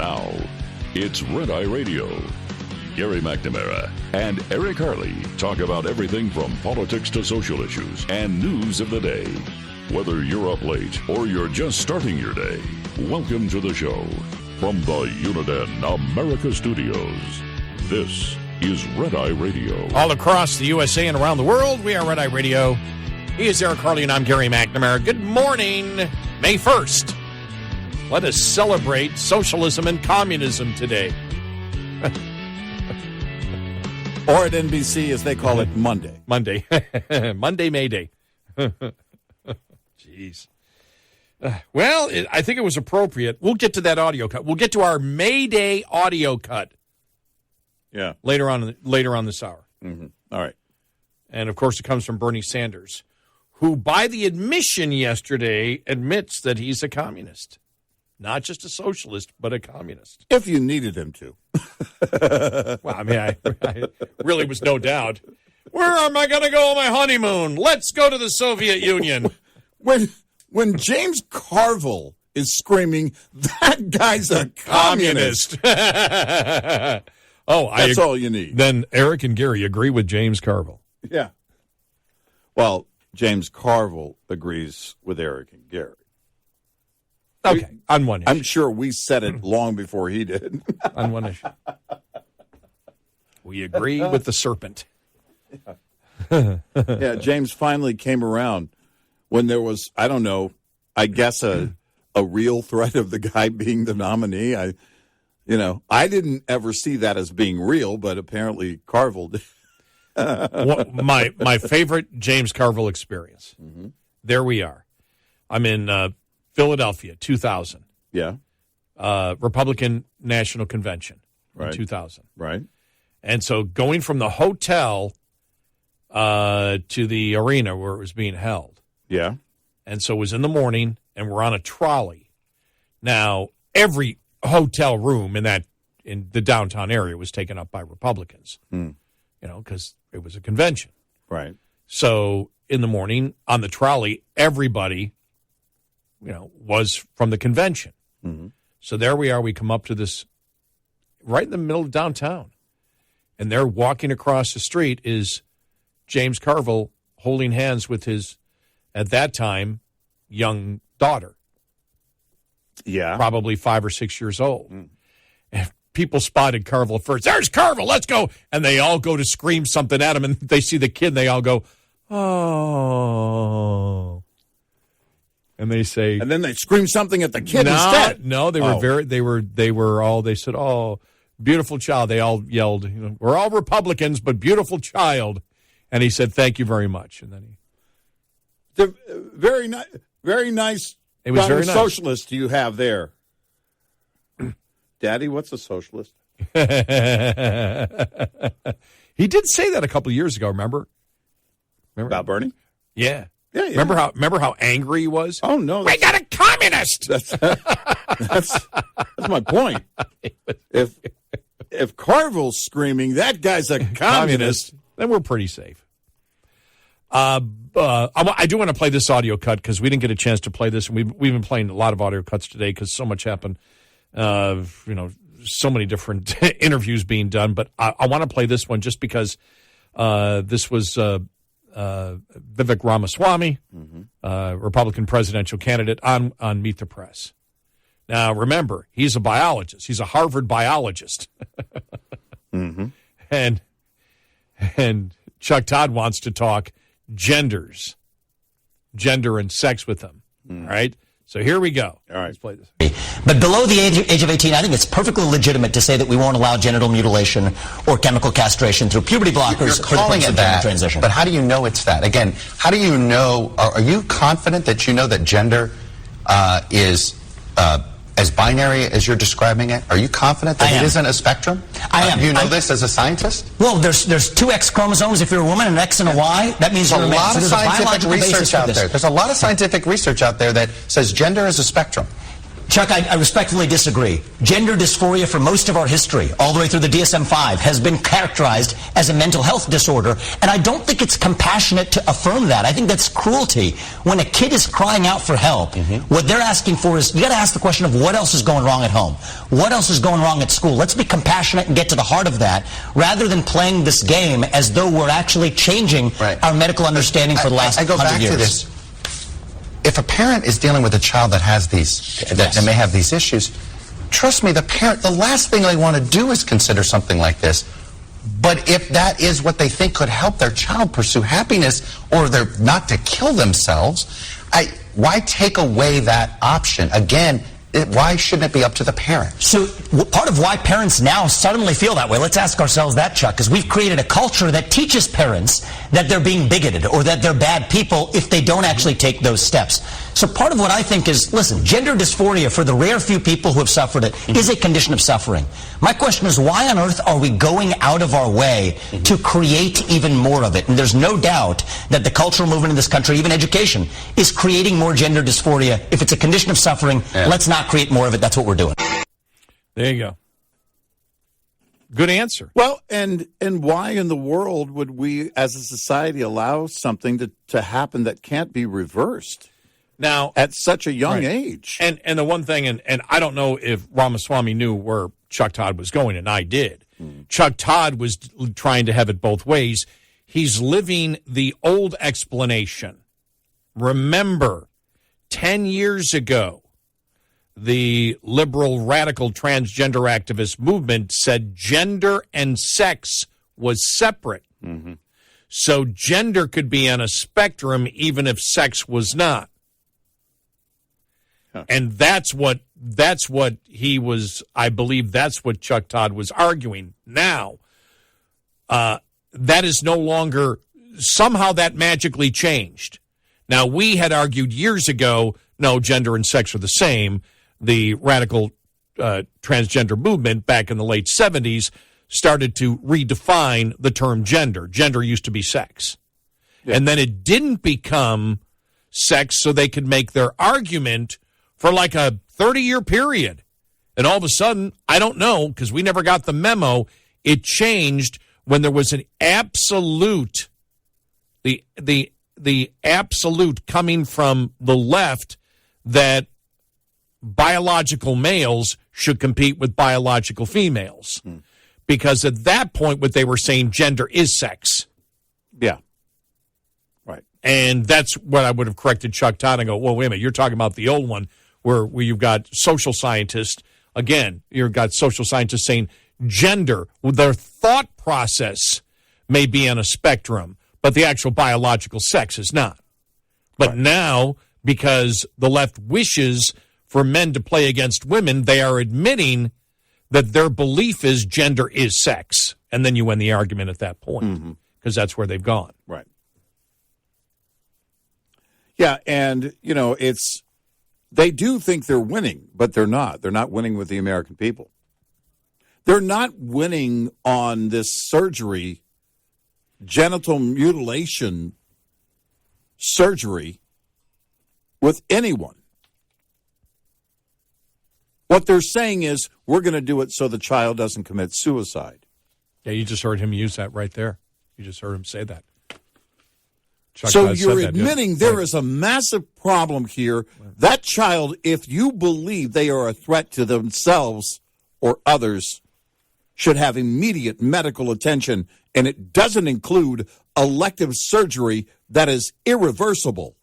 Now, it's Red Eye Radio. Gary McNamara and Eric Harley talk about everything from politics to social issues and news of the day. Whether you're up late or you're just starting your day, welcome to the show. From the Uniden America Studios, this is Red Eye Radio. All across the USA and around the world, we are Red Eye Radio. He is Eric Harley, and I'm Gary McNamara. Good morning, May 1st. Let us celebrate socialism and communism today. Or at NBC, as they call it, Monday. Monday, May Day. Jeez. Well, I think it was appropriate. We'll get to that audio cut. We'll get to our May Day audio cut. Yeah. Later on this hour. Mm-hmm. All right. And, of course, it comes from Bernie Sanders, who, by the admission yesterday, admits that he's a communist. Not just a socialist, but a communist. If you needed him to. Well, I mean, I really was no doubt. Where am I going to go on my honeymoon? Let's go to the Soviet Union. When James Carville is screaming, that guy's a communist. That's all you need. Then Eric and Gary agree with James Carville. Yeah. Well, James Carville agrees with Eric and Gary. Okay, on one issue. I'm sure we said it long before he did. On one issue. We agree with the serpent. Yeah, James finally came around when there was, I don't know, I guess a real threat of the guy being the nominee. I didn't ever see that as being real, but apparently Carville did. My favorite James Carville experience. Mm-hmm. There we are. I'm in Philadelphia, 2000. Yeah. Republican National Convention in 2000. Right. And so going from the hotel to the arena where it was being held. Yeah. And so it was in the morning, and we're on a trolley. Now, every hotel room in the downtown area was taken up by Republicans, because it was a convention. Right. So in the morning on the trolley, everybody, was from the convention. Mm-hmm. So there we are. We come up to this right in the middle of downtown. And there walking across the street is James Carville holding hands with his, at that time, young daughter. Yeah. Probably 5 or 6 years old. Mm. And people spotted Carville first. There's Carville, let's go. And they all go to scream something at him, and they see the kid, and they all go, oh. And they say, and then they scream something at the kid instead. No, they said, oh, beautiful child. They all yelled, we're all Republicans, but beautiful child. And he said, thank you very much. And then very nice. It was very nice. Socialist you have there. Daddy, what's a socialist? He did say that a couple of years ago, remember? About Bernie? Yeah. Yeah. Remember how angry he was? Oh, no. We got a communist! That's my point. If Carville's screaming, that guy's a communist, then we're pretty safe. I do want to play this audio cut because we didn't get a chance to play this, and we've been playing a lot of audio cuts today because so much happened. So many different interviews being done. But I want to play this one just because this was Vivek Ramaswamy, Republican presidential candidate, on Meet the Press. Now, remember, he's a biologist. He's a Harvard biologist. Mm-hmm. And Chuck Todd wants to talk gender and sex with him. All right? So here we go. All right. Let's play this. But below the age of 18, I think it's perfectly legitimate to say that we won't allow genital mutilation or chemical castration through puberty blockers for the purpose of gender transition. But how do you know it's that? Again, how do you know, are you confident that you know that gender is as binary as you're describing it? Are you confident that it isn't a spectrum? I am. Do you know this as a scientist? Well, there's two X chromosomes if you're a woman, an X and a Y. That means there's you're a a man. lot of So there's a scientific biological basis research for out this. there. There's a lot of scientific research out there that says gender is a spectrum. Chuck, I respectfully disagree. Gender dysphoria for most of our history, all the way through the DSM-5, has been characterized as a mental health disorder, and I don't think it's compassionate to affirm that. I think that's cruelty. When a kid is crying out for help, what they're asking for is, you got to ask the question of what else is going wrong at home? What else is going wrong at school? Let's be compassionate and get to the heart of that, rather than playing this game as though we're actually changing our medical understanding for the last 100 years. I go back to this. If a parent is dealing with a child that has these, that may have these issues, trust me, the last thing they want to do is consider something like this. But if that is what they think could help their child pursue happiness, or they're not to kill themselves, why take away that option? Again, why shouldn't it be up to the parent? So part of why parents now suddenly feel that way, let's ask ourselves that, Chuck, is we've created a culture that teaches parents that they're being bigoted or that they're bad people if they don't actually take those steps. So part of what I think is, listen, gender dysphoria, for the rare few people who have suffered it, is a condition of suffering. My question is, why on earth are we going out of our way to create even more of it? And there's no doubt that the cultural movement in this country, even education, is creating more gender dysphoria. If it's a condition of suffering, let's not create more of it. That's what we're doing. There you go. Good answer. Well, and why in the world would we as a society allow something to happen that can't be reversed now at such a young age? And the one thing, and I don't know if Ramaswamy knew where Chuck Todd was going, and I did. Chuck Todd was trying to have it both ways. He's living the old explanation. Remember, 10 years ago, the liberal, radical, transgender activist movement said gender and sex was separate. So gender could be on a spectrum even if sex was not. And that's what he was, I believe that's what Chuck Todd was arguing. Now, that is no longer, somehow that magically changed. Now, we had argued years ago, no, gender and sex are the same. The radical transgender movement back in the late 70s started to redefine the term gender. Gender used to be sex. And then it didn't become sex so they could make their argument for like a 30-year period. And all of a sudden, I don't know, because we never got the memo, it changed when there was an absolute, the absolute coming from the left that biological males should compete with biological females. Because at that point, what they were saying, gender is sex. Yeah. Right. And that's what I would have corrected Chuck Todd and go, well, wait a minute, you're talking about the old one where you've got social scientists. Again, you've got social scientists saying gender, their thought process may be on a spectrum, but the actual biological sex is not. But now, because the left wishes for men to play against women, they are admitting that their belief is gender is sex. And then you win the argument at that point, because that's where they've gone. Right. Yeah, and, you know, they do think they're winning, but they're not. They're not winning with the American people. They're not winning on this surgery, genital mutilation surgery, with anyone. What they're saying is, we're going to do it so the child doesn't commit suicide. Yeah, you just heard him use that right there. You just heard him say that. Chuck so Todd you're said admitting there is a massive problem here. That child, if you believe they are a threat to themselves or others, should have immediate medical attention, and it doesn't include elective surgery that is irreversible.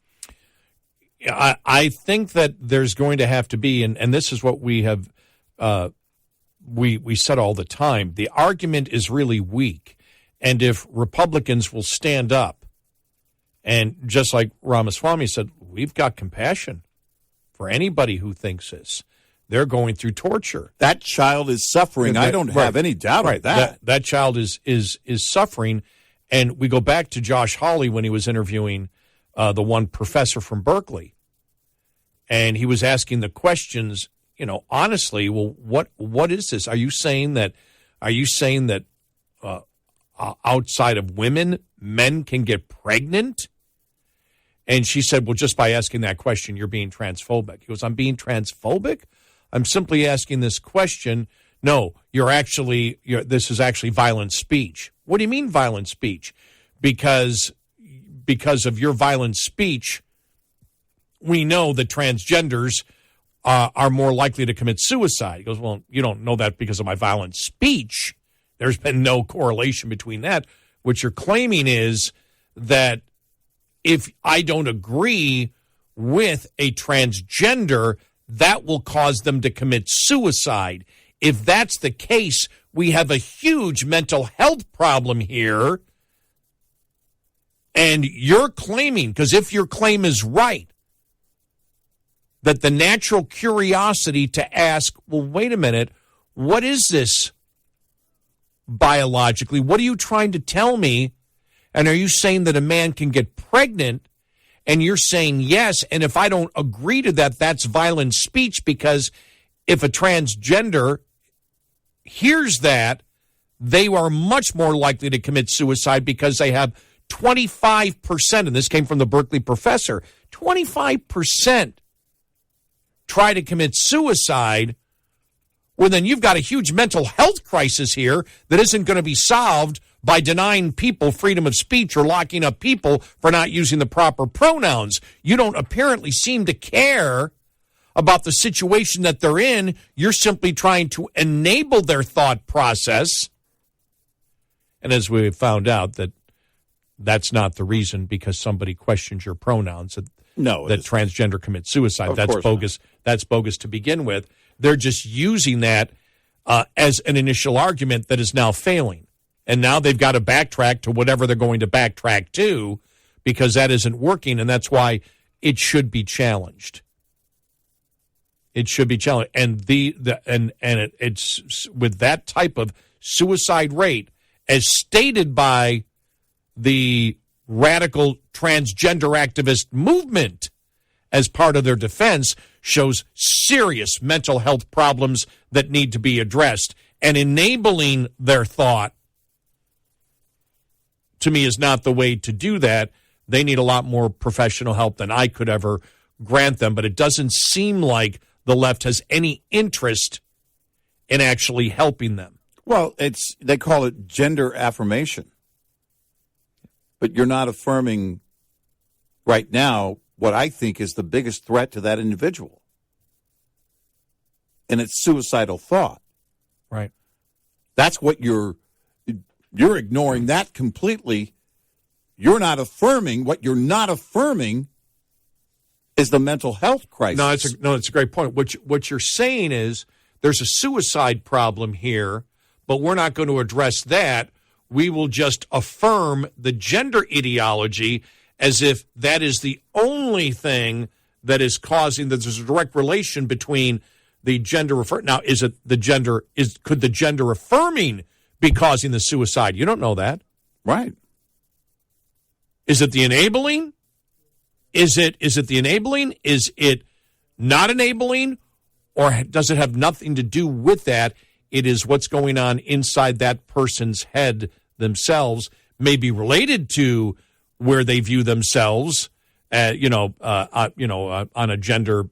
I think that there's going to have to be, and this is what we have, we said all the time, the argument is really weak. And if Republicans will stand up, and just like Ramaswamy said, we've got compassion for anybody who thinks this. They're going through torture. That child is suffering. I don't have any doubt about that. That child is suffering. And we go back to Josh Hawley when he was interviewing the one professor from Berkeley. And he was asking the questions, you know, honestly, well, what is this? Are you saying that outside of women, men can get pregnant? And she said, well, just by asking that question, you're being transphobic. He goes, I'm being transphobic? I'm simply asking this question. No, this is actually violent speech. What do you mean violent speech? Because of your violent speech, we know that transgenders are more likely to commit suicide. He goes, well, you don't know that because of my violent speech. There's been no correlation between that. What you're claiming is that if I don't agree with a transgender, that will cause them to commit suicide. If that's the case, we have a huge mental health problem here. And you're claiming, because if your claim is right, that the natural curiosity to ask, well, wait a minute, what is this biologically? What are you trying to tell me? And are you saying that a man can get pregnant? And you're saying yes. And if I don't agree to that, that's violent speech, because if a transgender hears that, they are much more likely to commit suicide because they have 25%, and this came from the Berkeley professor, 25% try to commit suicide. Well, then you've got a huge mental health crisis here that isn't going to be solved by denying people freedom of speech or locking up people for not using the proper pronouns. You don't apparently seem to care about the situation that they're in. You're simply trying to enable their thought process. And as we found out, that's not the reason because somebody questions your pronouns that transgender commits suicide. That's bogus. Not. That's bogus to begin with. They're just using that as an initial argument that is now failing. And now they've got to backtrack to whatever they're going to backtrack to because that isn't working, and that's why it should be challenged. It should be challenged. And it's with that type of suicide rate, as stated by the radical transgender activist movement as part of their defense, shows serious mental health problems that need to be addressed. And enabling their thought, to me, is not the way to do that. They need a lot more professional help than I could ever grant them. But it doesn't seem like the left has any interest in actually helping them. Well, they call it gender affirmation. But you're not affirming right now what I think is the biggest threat to that individual. And it's suicidal thought. Right. That's what you're ignoring that completely. You're not affirming. What you're not affirming is the mental health crisis. No, it's a great point. What you're saying is there's a suicide problem here, but we're not going to address that. We will just affirm the gender ideology as if that is the only thing that is causing that there's a direct relation between the gender now could the gender affirming be causing the suicide? You don't know that. Right. Is it the enabling? Is it the enabling? Is it not enabling? Or does it have nothing to do with that? It is what's going on inside that person's head themselves, may be related to where they view themselves, on a gender,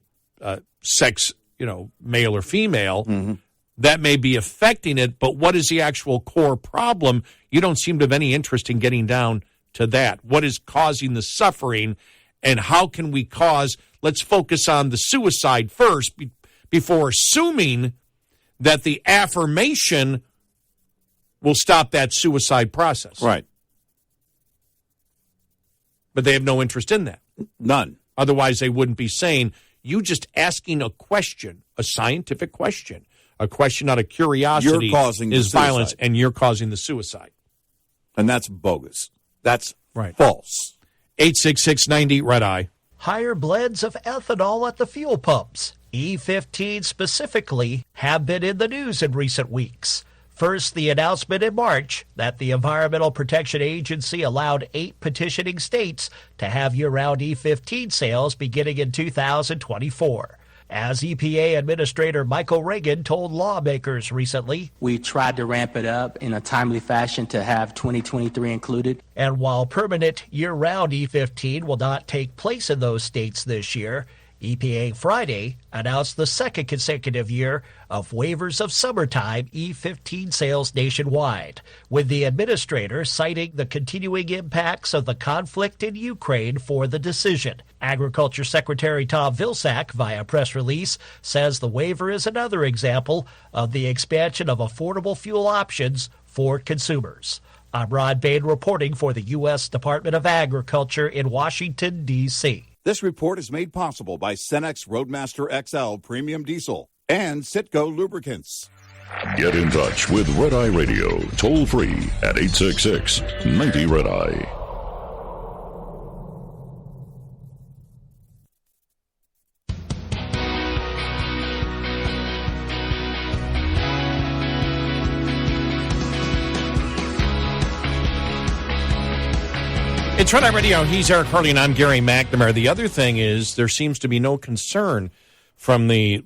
sex, male or female. Mm-hmm. That may be affecting it, but what is the actual core problem? You don't seem to have any interest in getting down to that. What is causing the suffering, and how can we let's focus on the suicide first before assuming that the affirmation will stop that suicide process. Right. But they have no interest in that. None. Otherwise, they wouldn't be saying, you just asking a question, a scientific question, a question out of curiosity is violence, and you're causing the suicide. And that's bogus. That's right. False. 866-90 Red Eye. Higher blends of ethanol at the fuel pumps, E15 specifically, have been in the news in recent weeks. First, the announcement in March that the Environmental Protection Agency allowed 8 petitioning states to have year-round E15 sales beginning in 2024. as EPA Administrator Michael Reagan told lawmakers recently. We tried to ramp it up in a timely fashion to have 2023 included. And while permanent year-round E15 will not take place in those states this year, EPA Friday announced the second consecutive year of waivers of summertime E15 sales nationwide, with the administrator citing the continuing impacts of the conflict in Ukraine for the decision. Agriculture Secretary Tom Vilsack, via press release, says the waiver is another example of the expansion of affordable fuel options for consumers. I'm Rod Bain reporting for the U.S. Department of Agriculture in Washington, D.C. This report is made possible by Cenex Roadmaster XL Premium Diesel and Citgo Lubricants. Get in touch with Red Eye Radio, toll free at 866-90-RED-EYE. It's Red Eye Radio. He's Eric Harley, and I'm Gary McNamara. The other thing is there seems to be no concern from the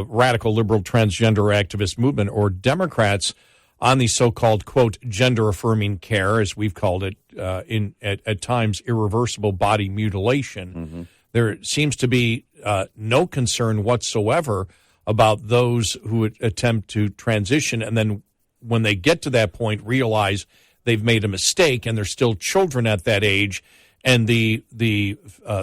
radical liberal transgender activist movement or Democrats on the so-called, quote, gender-affirming care, as we've called it, at times irreversible body mutilation. Mm-hmm. There seems to be no concern whatsoever about those who attempt to transition and then when they get to that point realize they've made a mistake and they're still children at that age, and the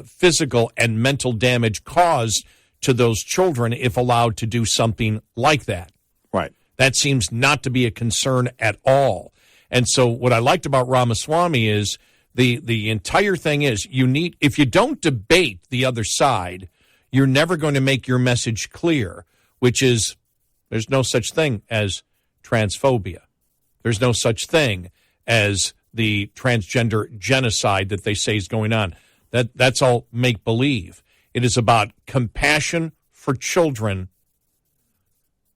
physical and mental damage caused to those children if allowed to do something like that. Right. That seems not to be a concern at all. And so what I liked about Ramaswamy is the entire thing is if you don't debate the other side, you're never going to make your message clear, which is there's no such thing as transphobia. There's no such thing as the transgender genocide that they say is going on. That's all make-believe. It is about compassion for children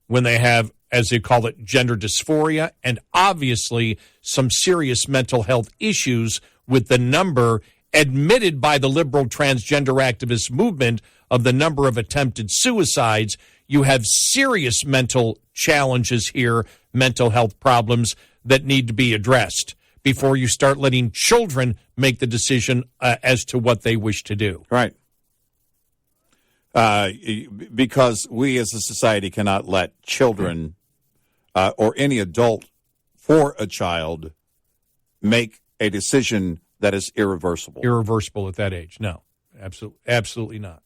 when they have, as they call it, gender dysphoria, and obviously some serious mental health issues with the number admitted by the liberal transgender activist movement of the number of attempted suicides. You have serious mental challenges here, mental health problems that need to be addressed before you start letting children make the decision as to what they wish to do. Right. Because we as a society cannot let children or any adult for a child make a decision that is irreversible. Irreversible at that age. No, absolutely not.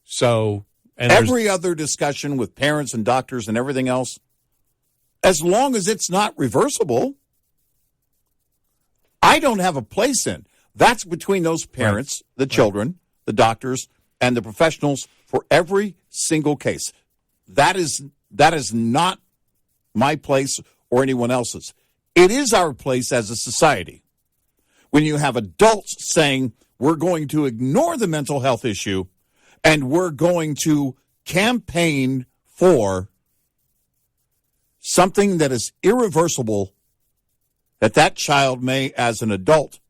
So, and every other discussion with parents and doctors and everything else, as long as it's not reversible, I don't have a place in. That's between those parents, right, the children, right, the doctors, and the professionals for every single case. That is not my place or anyone else's. It is our place as a society. When you have adults saying, we're going to ignore the mental health issue and we're going to campaign for something that is irreversible that child may, as an adult,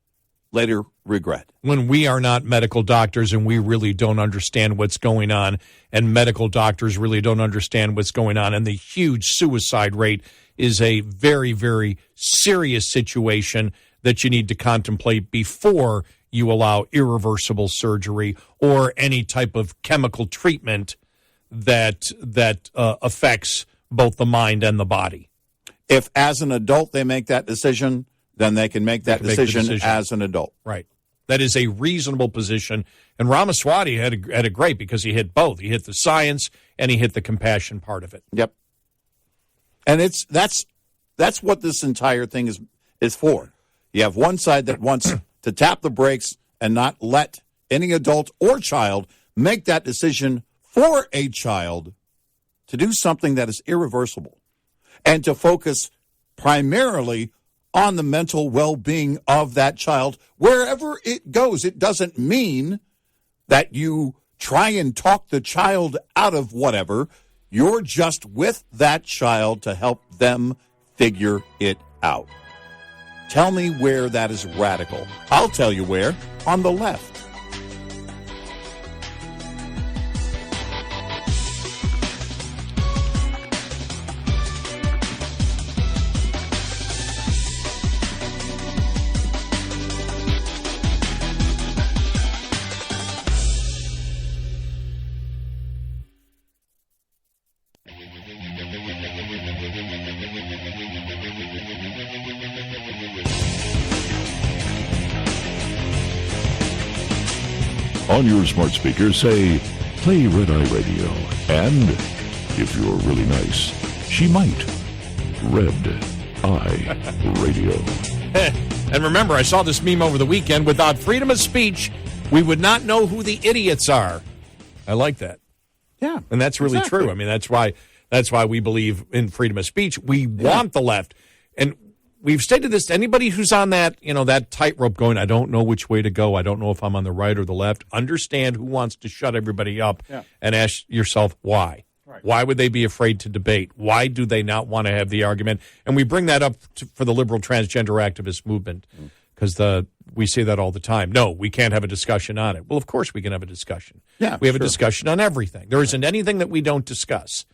later regret. When we are not medical doctors and we really don't understand what's going on, and medical doctors really don't understand what's going on, and the huge suicide rate is a very, very serious situation that you need to contemplate before you allow irreversible surgery or any type of chemical treatment that affects both the mind and the body. If, as an adult, they make that decision, then they can make that decision as an adult. Right. That is a reasonable position. And Ramaswamy had a great, because he hit both. He hit the science and he hit the compassion part of it. Yep. And that's what this entire thing is for. You have one side that wants to tap the brakes and not let any adult or child make that decision for a child to do something that is irreversible, and to focus primarily on the mental well-being of that child wherever it goes. It doesn't mean that you try and talk the child out of whatever. You're just with that child to help them figure it out. Tell me where that is radical. I'll tell you where. On the left. On your smart speaker, say, play Red Eye Radio. And, if you're really nice, she might. Red Eye Radio. And remember, I saw this meme over the weekend. Without freedom of speech, we would not know who the idiots are. I like that. Yeah. And that's really exactly. true. I mean, that's why we believe in freedom of speech. We want the left. And we've stated this to anybody who's on that, that tightrope going, I don't know which way to go. I don't know if I'm on the right or the left. Understand who wants to shut everybody up and ask yourself why. Right. Why would they be afraid to debate? Why do they not want to have the argument? And we bring that up for the liberal transgender activist movement because we say that all the time. No, we can't have a discussion on it. Well, of course we can have a discussion. Yeah, we have a discussion on everything. There isn't anything that we don't discuss.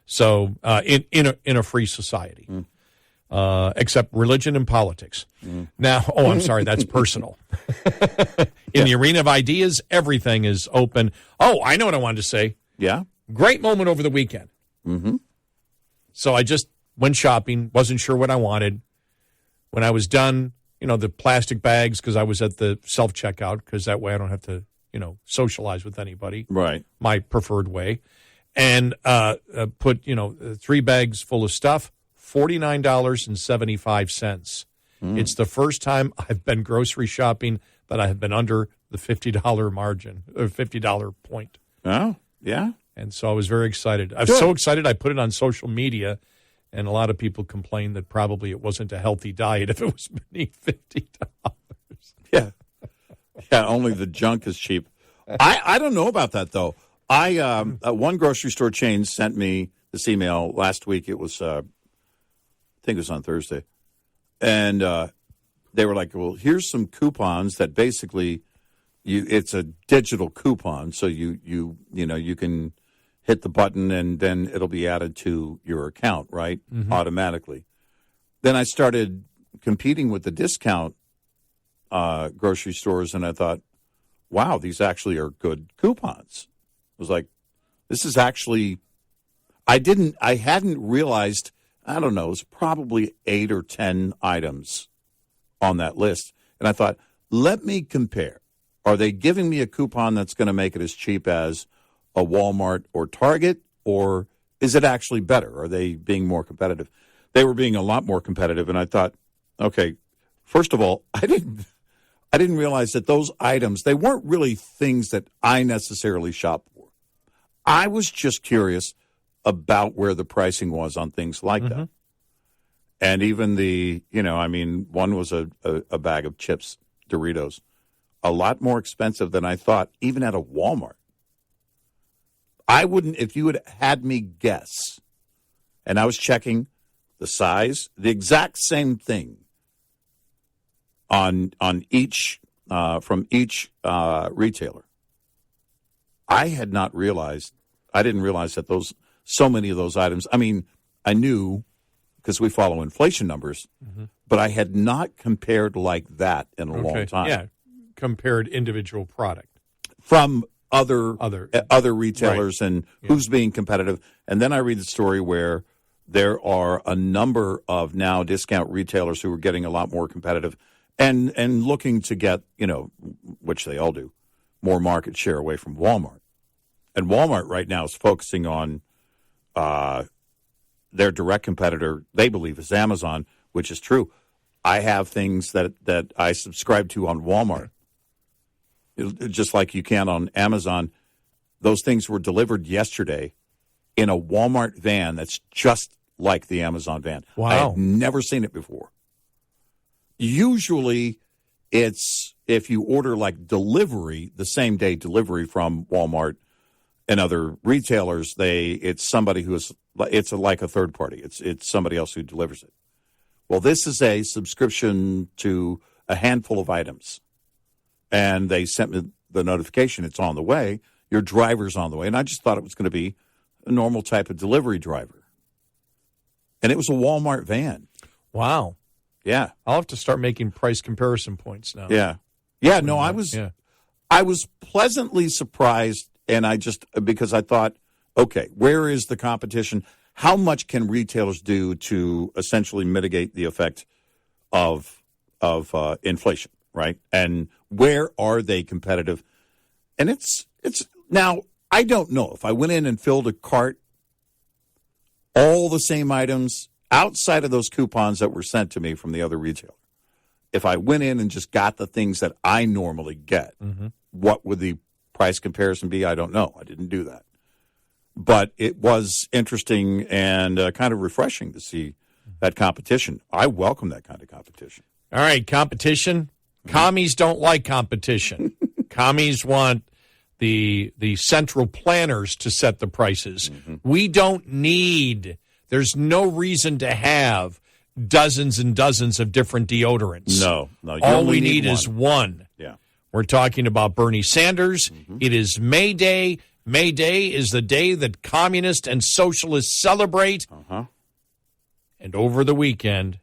So in a free society, except religion and politics. Now, I'm sorry, that's personal. In the arena of ideas, everything is open. Oh, I know what I wanted to say. Yeah. Great moment over the weekend. Mm-hmm. So I just went shopping, wasn't sure what I wanted. When I was done, the plastic bags, because I was at the self-checkout, because that way I don't have to, socialize with anybody. Right. My preferred way. And put, 3 bags full of stuff, $49.75. It's the first time I've been grocery shopping that I have been under the $50 margin, or $50 point. Oh, yeah. And so I was very excited. I was so excited I put it on social media, and a lot of people complained that probably it wasn't a healthy diet if it was beneath $50. Yeah. Yeah, only the junk is cheap. I don't know about that, though. One grocery store chain sent me this email last week. It was, I think it was on Thursday. And they were like, well, here's some coupons that basically it's a digital coupon. So you can hit the button and then it'll be added to your account, right? Mm-hmm. Automatically. Then I started competing with the discount grocery stores, and I thought, wow, these actually are good coupons. I was like, this is actually, I hadn't realized, I don't know, it was probably 8 or 10 items on that list. And I thought, let me compare. Are they giving me a coupon that's going to make it as cheap as a Walmart or Target, or is it actually better? Are they being more competitive? They were being a lot more competitive, and I thought, okay, first of all, I didn't realize that those items, they weren't really things that I necessarily shop for. I was just curious about where the pricing was on things like that. And even one was a bag of chips, Doritos, a lot more expensive than I thought, even at a Walmart. I wouldn't, if you had me guess, and I was checking the size, the exact same thing on each, from each retailer. I didn't realize that so many of those items, I mean, I knew because we follow inflation numbers, but I had not compared like that in a long time. Yeah, compared individual product. From other retailers, right, and who's being competitive. And then I read the story where there are a number of now discount retailers who are getting a lot more competitive and looking to get, which they all do, more market share away from Walmart. And Walmart right now is focusing on their direct competitor, they believe, is Amazon, which is true. I have things that I subscribe to on Walmart. Just like you can on Amazon. Those things were delivered yesterday in a Walmart van that's just like the Amazon van. Wow. I have never seen it before. Usually it's, if you order like delivery, the same day delivery from Walmart and other retailers, it's somebody it's like a third party. It's somebody else who delivers it. Well, this is a subscription to a handful of items. And they sent me the notification, it's on the way, your driver's on the way. And I just thought it was going to be a normal type of delivery driver. And it was a Walmart van. Wow. Yeah. I'll have to start making price comparison points now. Yeah. Yeah, no, I was pleasantly surprised, and because I thought, okay, where is the competition? How much can retailers do to essentially mitigate the effect of inflation, right? And where are they competitive? And it's now, I don't know if I went in and filled a cart, all the same items outside of those coupons that were sent to me from the other retailer. If I went in and just got the things that I normally get, what would the price comparison be? I don't know. I didn't do that. But it was interesting and kind of refreshing to see that competition. I welcome that kind of competition. All right, competition. Commies don't like competition. Commies want the central planners to set the prices. We don't need, there's no reason to have dozens and dozens of different deodorants. No. All we need is one. Yeah. We're talking about Bernie Sanders. It is May Day. May Day is the day that communists and socialists celebrate. And over the weekend,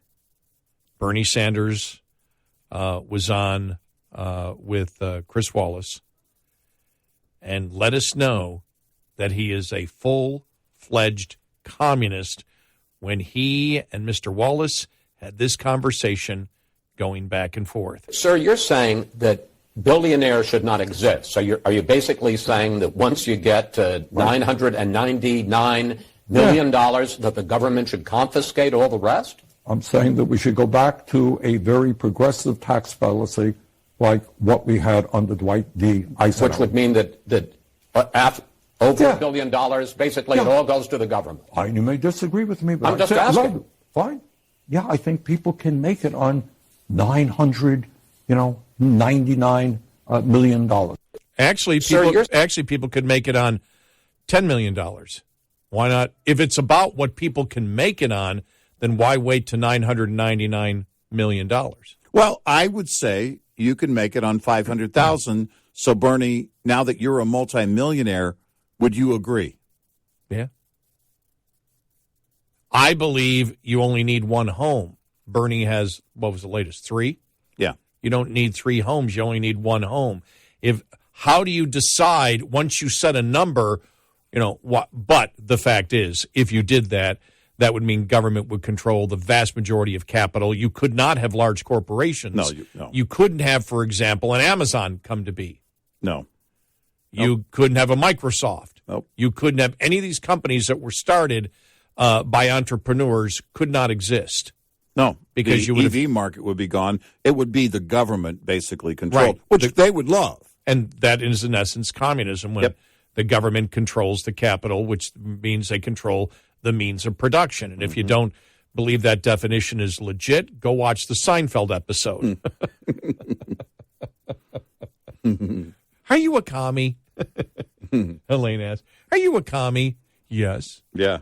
Bernie Sanders was on with Chris Wallace and let us know that he is a full-fledged communist when he and Mr. Wallace had this conversation going back and forth. Sir, you're saying that billionaires should not exist. So are you basically saying that once you get to $999 million that the government should confiscate all the rest? I'm saying that we should go back to a very progressive tax policy like what we had under Dwight D. Eisenhower. Which would mean that over $1 billion, basically it all goes to the government. You may disagree with me, but I'm just asking. Fine. Yeah, I think people can make it on $99 million. Actually, people could make it on $10 million. Why not? If it's about what people can make it on, then why wait to $999 million? Well, I would say you can make it on $500,000. So, Bernie, now that you're a multimillionaire, would you agree? Yeah. I believe you only need one home. Bernie has, what was the latest, 3? Yeah. You don't need 3 homes. You only need one home. How do you decide once you set a number, what? But the fact is, if you did that, that would mean government would control the vast majority of capital. You could not have large corporations. No. You couldn't have, for example, an Amazon come to be. No. You couldn't have a Microsoft. Nope. You couldn't have any of these companies that were started by entrepreneurs could not exist. No, because the EV market would be gone. It would be the government basically controlled, right, which they would love. And that is, in essence, communism, when the government controls the capital, which means they control the means of production. And if you don't believe that definition is legit, go watch the Seinfeld episode. Are you a commie? Elaine asked. Are you a commie? Yes. Yeah.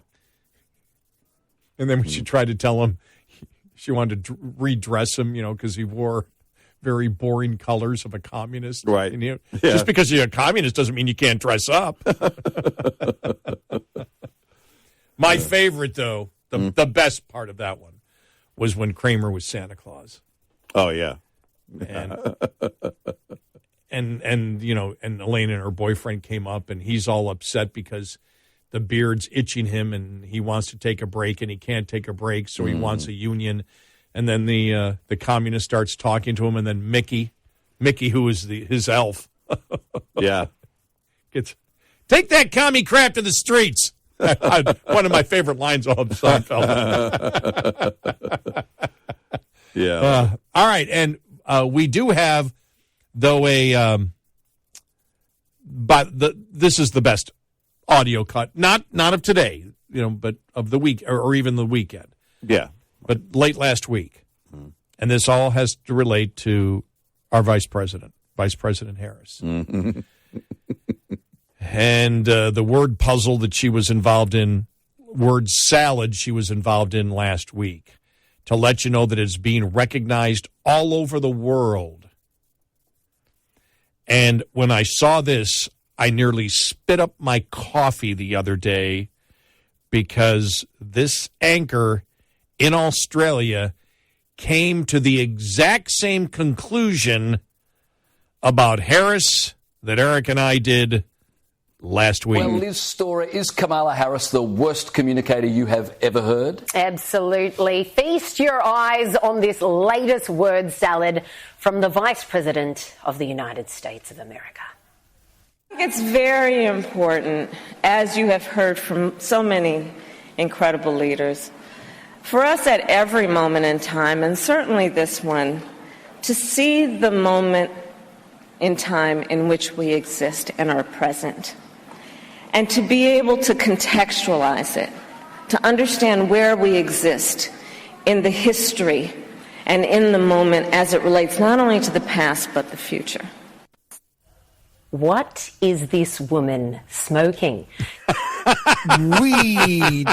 And then when she tried to tell him, she wanted to redress him, because he wore very boring colors of a communist. Right. And just because you're a communist doesn't mean you can't dress up. My favorite, though, the best part of that one was when Kramer was Santa Claus. Oh, yeah. And Elaine and her boyfriend came up, and he's all upset because the beard's itching him, and he wants to take a break, and he can't take a break, so he wants a union. And then the communist starts talking to him, and then Mickey, who is his elf, gets, take that commie crap to the streets. One of my favorite lines of Seinfeld. All right, and we do have, though, this is the best audio cut, not of today, but of the week or even the weekend. Yeah. But late last week. And this all has to relate to our Vice President Harris. And the word puzzle that she was involved in, word salad she was involved in last week, to let you know that it's being recognized all over the world. And when I saw this, I nearly spit up my coffee the other day because this anchor in Australia came to the exact same conclusion about Harris that Eric and I did last week. Well, Liz Storer, is Kamala Harris the worst communicator you have ever heard? Absolutely. Feast your eyes on this latest word salad from the Vice President of the United States of America. it's very important, as you have heard from so many incredible leaders, for us at every moment in time, and certainly this one, to see the moment in time in which we exist and are present, and to be able to contextualize it, to understand where we exist in the history and in the moment as it relates not only to the past but the future. What is this woman smoking? Weed.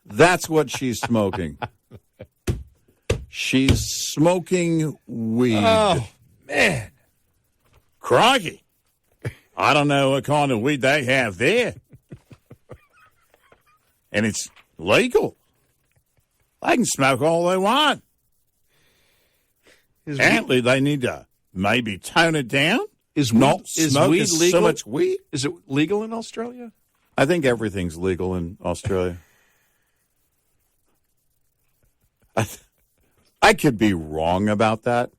That's what she's smoking. She's smoking weed. Oh, man. Crikey. I don't know what kind of weed they have there. And it's legal. They can smoke all they want. Apparently, they need to maybe tone it down. Is not weed smoke legal? so much weed. Is it legal in Australia? I think everything's legal in Australia. I could be wrong about that.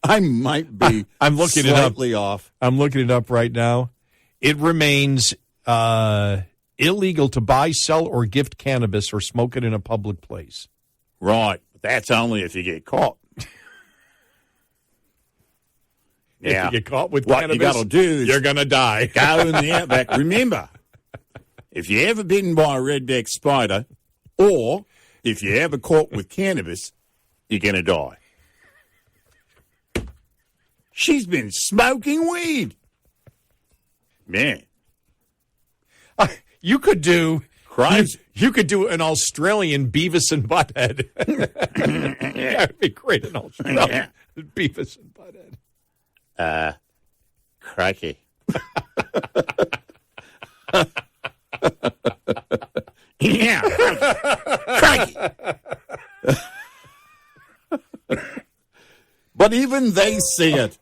I might be. I'm looking slightly it up. off. I'm looking it up right now. It remains illegal to buy, sell, or gift cannabis or smoke it in a public place. Right. That's only if you get caught. If you get caught with what cannabis, you got to do is you're going to die. Go in the outback. Remember, if you're ever bitten by a redback spider, or if you're ever caught with cannabis, you're going to die. She's been smoking weed. Man. You could do Crazy. You could do an Australian Beavis and Butthead. That would be great in Australia. Beavis and Butthead. Crikey. Yeah. Crikey. But even they see it.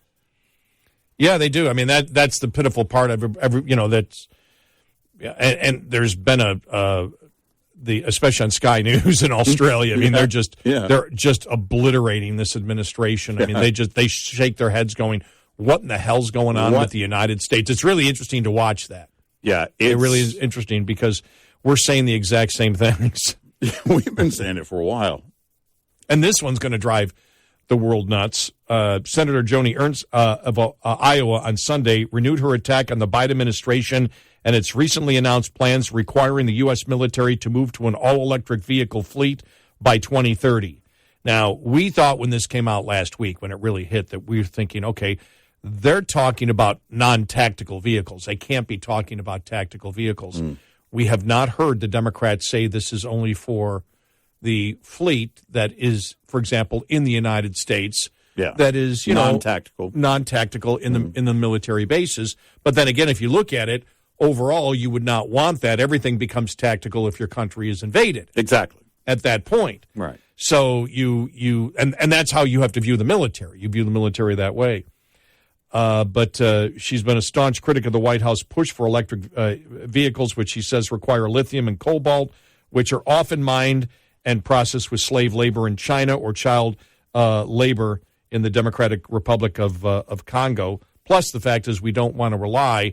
Yeah, they do. I mean, that's the pitiful part of every that's. Yeah, and there's been especially on Sky News in Australia. I mean, they're just obliterating this administration. I mean, they shake their heads, going, "What in the hell's going on with the United States?" It's really interesting to watch that. Yeah, it really is interesting because we're saying the exact same things. We've been saying it for a while, and this one's going to drive the world nuts. Senator Joni Ernst of Iowa on Sunday renewed her attack on the Biden administration and its recently announced plans requiring the U.S. military to move to an all-electric vehicle fleet by 2030. Now, we thought when this came out last week, when it really hit, that we were thinking, okay, they're talking about non-tactical vehicles. They can't be talking about tactical vehicles. We have not heard the Democrats say this is only for the fleet that is, for example, in the United States, that is, non-tactical in the military bases. But then again, if you look at it, overall, you would not want that. Everything becomes tactical if your country is invaded. Exactly. At that point. Right. So and that's how you have to view the military. You view the military that way. But she's been a staunch critic of the White House push for electric vehicles, which she says require lithium and cobalt, which are often mined and processed with slave labor in China or child labor in the Democratic Republic of Congo. Plus, the fact is we don't want to rely.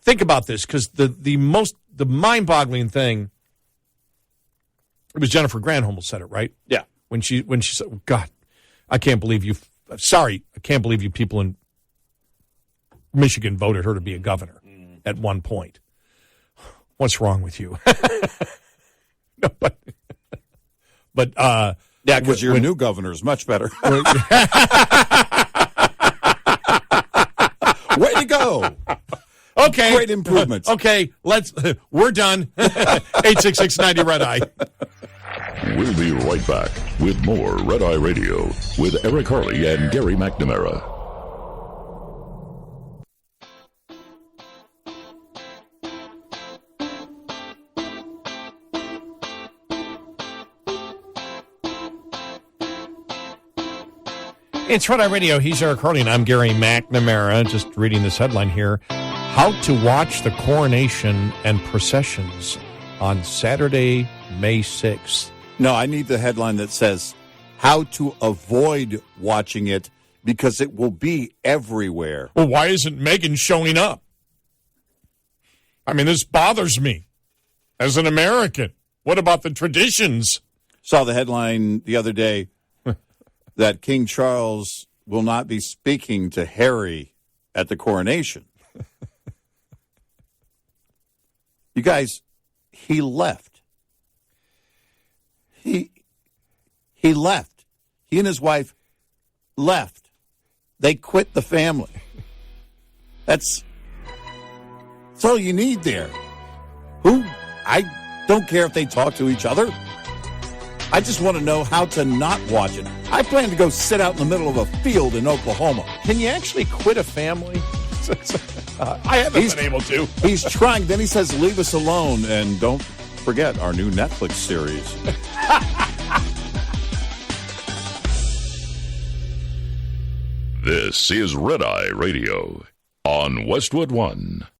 Think about this, because the mind-boggling thing, it was Jennifer Granholm who said it, right? Yeah. When she said, God, I can't believe you people in Michigan voted her to be a governor at one point. What's wrong with you? No, but yeah, because your new governor is much better. Way to go. Okay. Great improvements. Okay, we're done. 866-90 Red Eye. We'll be right back with more Red Eye Radio with Eric Harley and Gary McNamara. It's Red Eye Radio. He's Eric Harley, and I'm Gary McNamara. Just reading this headline here. How to watch the coronation and processions on Saturday, May 6th. No, I need the headline that says, how to avoid watching it because it will be everywhere. Well, why isn't Megan showing up? I mean, this bothers me as an American. What about the traditions? Saw the headline the other day that King Charles will not be speaking to Harry at the coronation. You guys, he left. He left. He and his wife left. They quit the family. That's all you need there. I don't care if they talk to each other. I just want to know how to not watch it. I plan to go sit out in the middle of a field in Oklahoma. Can you actually quit a family? I haven't been able to. He's trying. Then he says, leave us alone. And don't forget our new Netflix series. This is Red Eye Radio on Westwood One.